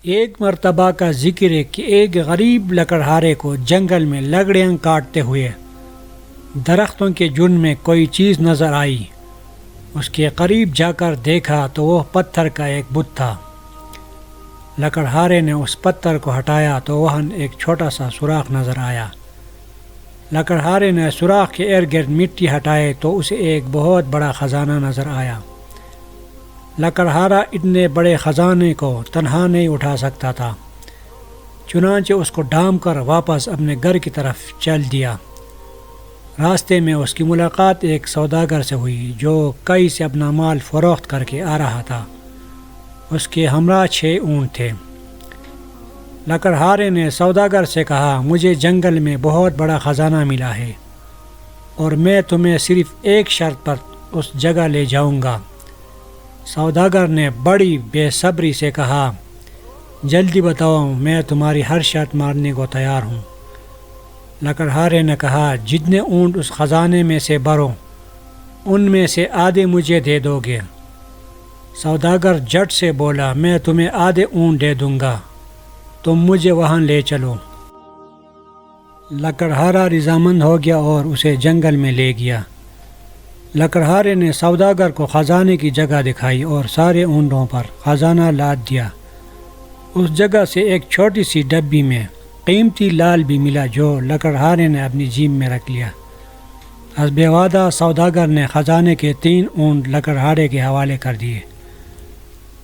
ایک مرتبہ کا ذکر ہے کہ ایک غریب لکڑہارے کو جنگل میں لکڑیاں کاٹتے ہوئے درختوں کے جھنڈ میں کوئی چیز نظر آئی۔ اس کے قریب جا کر دیکھا تو وہ پتھر کا ایک بت تھا۔ لکڑہارے نے اس پتھر کو ہٹایا تو وہاں ایک چھوٹا سا سوراخ نظر آیا۔ لکڑہارے نے سوراخ کے ارد گرد مٹی ہٹائے تو اسے ایک بہت بڑا خزانہ نظر آیا۔ لکڑہارا اتنے بڑے خزانے کو تنہا نہیں اٹھا سکتا تھا، چنانچہ اس کو ڈھانپ کر واپس اپنے گھر کی طرف چل دیا۔ راستے میں اس کی ملاقات ایک سوداگر سے ہوئی جو کئی سے اپنا مال فروخت کر کے آ رہا تھا۔ اس کے ہمراہ 6 اونٹ تھے۔ لکڑہارے نے سوداگر سے کہا، مجھے جنگل میں بہت بڑا خزانہ ملا ہے اور میں تمہیں صرف ایک شرط پر اس جگہ لے جاؤں گا۔ سوداگر نے بڑی بے صبری سے کہا، جلدی بتاؤ، میں تمہاری ہر شرط ماننے کو تیار ہوں۔ لکڑہارے نے کہا، جتنے اونٹ اس خزانے میں سے بھرو ان میں سے آدھے مجھے دے دو گے۔ سوداگر جٹ سے بولا، میں تمہیں آدھے اونٹ دے دوں گا، تم مجھے وہاں لے چلو۔ لکڑہارا رضامند ہو گیا اور اسے جنگل میں لے گیا۔ لکڑہارے نے سوداگر کو خزانے کی جگہ دکھائی اور سارے اونٹوں پر خزانہ لاد دیا۔ اس جگہ سے ایک چھوٹی سی ڈبی میں قیمتی لال بھی ملا جو لکڑہارے نے اپنی جیب میں رکھ لیا۔ حسب وعدہ سوداگر نے خزانے کے 3 اونٹ لکڑہارے کے حوالے کر دیے۔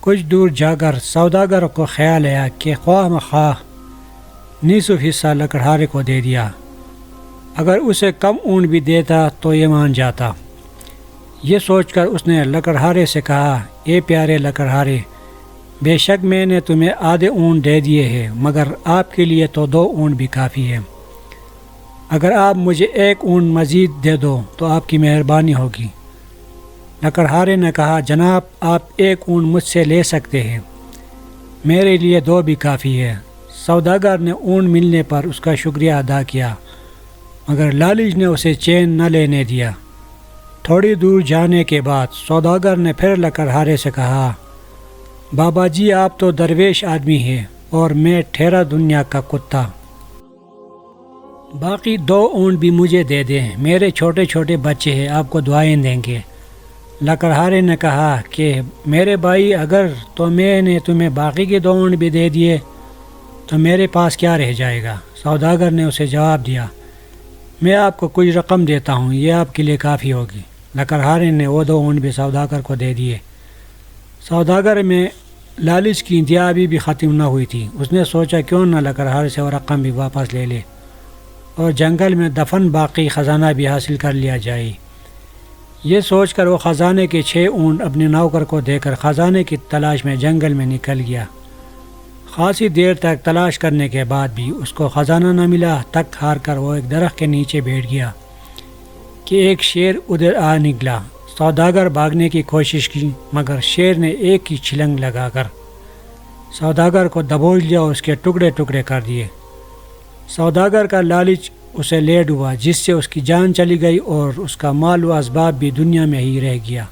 کچھ دور جا کر سوداگر کو خیال آیا کہ خواہ مخواہ نصف حصہ لکڑہارے کو دے دیا، اگر اسے کم اونٹ بھی دیتا تو یہ مان جاتا۔ یہ سوچ کر اس نے لکڑہارے سے کہا، اے پیارے لکڑہارے، بے شک میں نے تمہیں آدھے اونٹ دے دیے ہیں، مگر آپ کے لیے تو 2 اونٹ بھی کافی ہے۔ اگر آپ مجھے 1 اونٹ مزید دے دو تو آپ کی مہربانی ہوگی۔ لکڑہارے نے کہا، جناب، آپ 1 اونٹ مجھ سے لے سکتے ہیں، میرے لیے 2 بھی کافی ہے۔ سوداگر نے اونٹ ملنے پر اس کا شکریہ ادا کیا، مگر لالچ نے اسے چین نہ لینے دیا۔ تھوڑی دور جانے کے بعد سوداگر نے پھر لکڑہارے سے کہا، بابا جی، آپ تو درویش آدمی ہیں اور میں ٹھہرا دنیا کا کتا، باقی 2 اونٹ بھی مجھے دے دیں، میرے چھوٹے چھوٹے بچے ہیں، آپ کو دعائیں دیں گے۔ لکڑہارے نے کہا کہ میرے بھائی، اگر تو میں نے تمہیں باقی کے 2 اونٹ بھی دے دیے تو میرے پاس کیا رہ جائے گا؟ سوداگر نے اسے جواب دیا، میں آپ کو کچھ رقم دیتا ہوں، یہ آپ کے لیے کافی ہوگی۔ لکڑہارے نے وہ 2 اونٹ بھی سوداگر کو دے دیے۔ سوداگر میں لالچ کی انتہا بھی ختم نہ ہوئی تھی۔ اس نے سوچا کیوں نہ لکڑہارے سے وہ رقم بھی واپس لے لے اور جنگل میں دفن باقی خزانہ بھی حاصل کر لیا جائے۔ یہ سوچ کر وہ خزانے کے 6 اونٹ اپنے نوکر کو دے کر خزانے کی تلاش میں جنگل میں نکل گیا۔ خاصی دیر تک تلاش کرنے کے بعد بھی اس کو خزانہ نہ ملا۔ تک ہار کر وہ ایک درخت کے نیچے بیٹھ گیا کہ ایک شیر ادھر آ نکلا۔ سوداگر بھاگنے کی کوشش کی، مگر شیر نے ایک ہی چھلنگ لگا کر سوداگر کو دبوچ لیا اور اس کے ٹکڑے ٹکڑے کر دیے۔ سوداگر کا لالچ اسے لے ڈوبا، جس سے اس کی جان چلی گئی اور اس کا مال و اسباب بھی دنیا میں ہی رہ گیا۔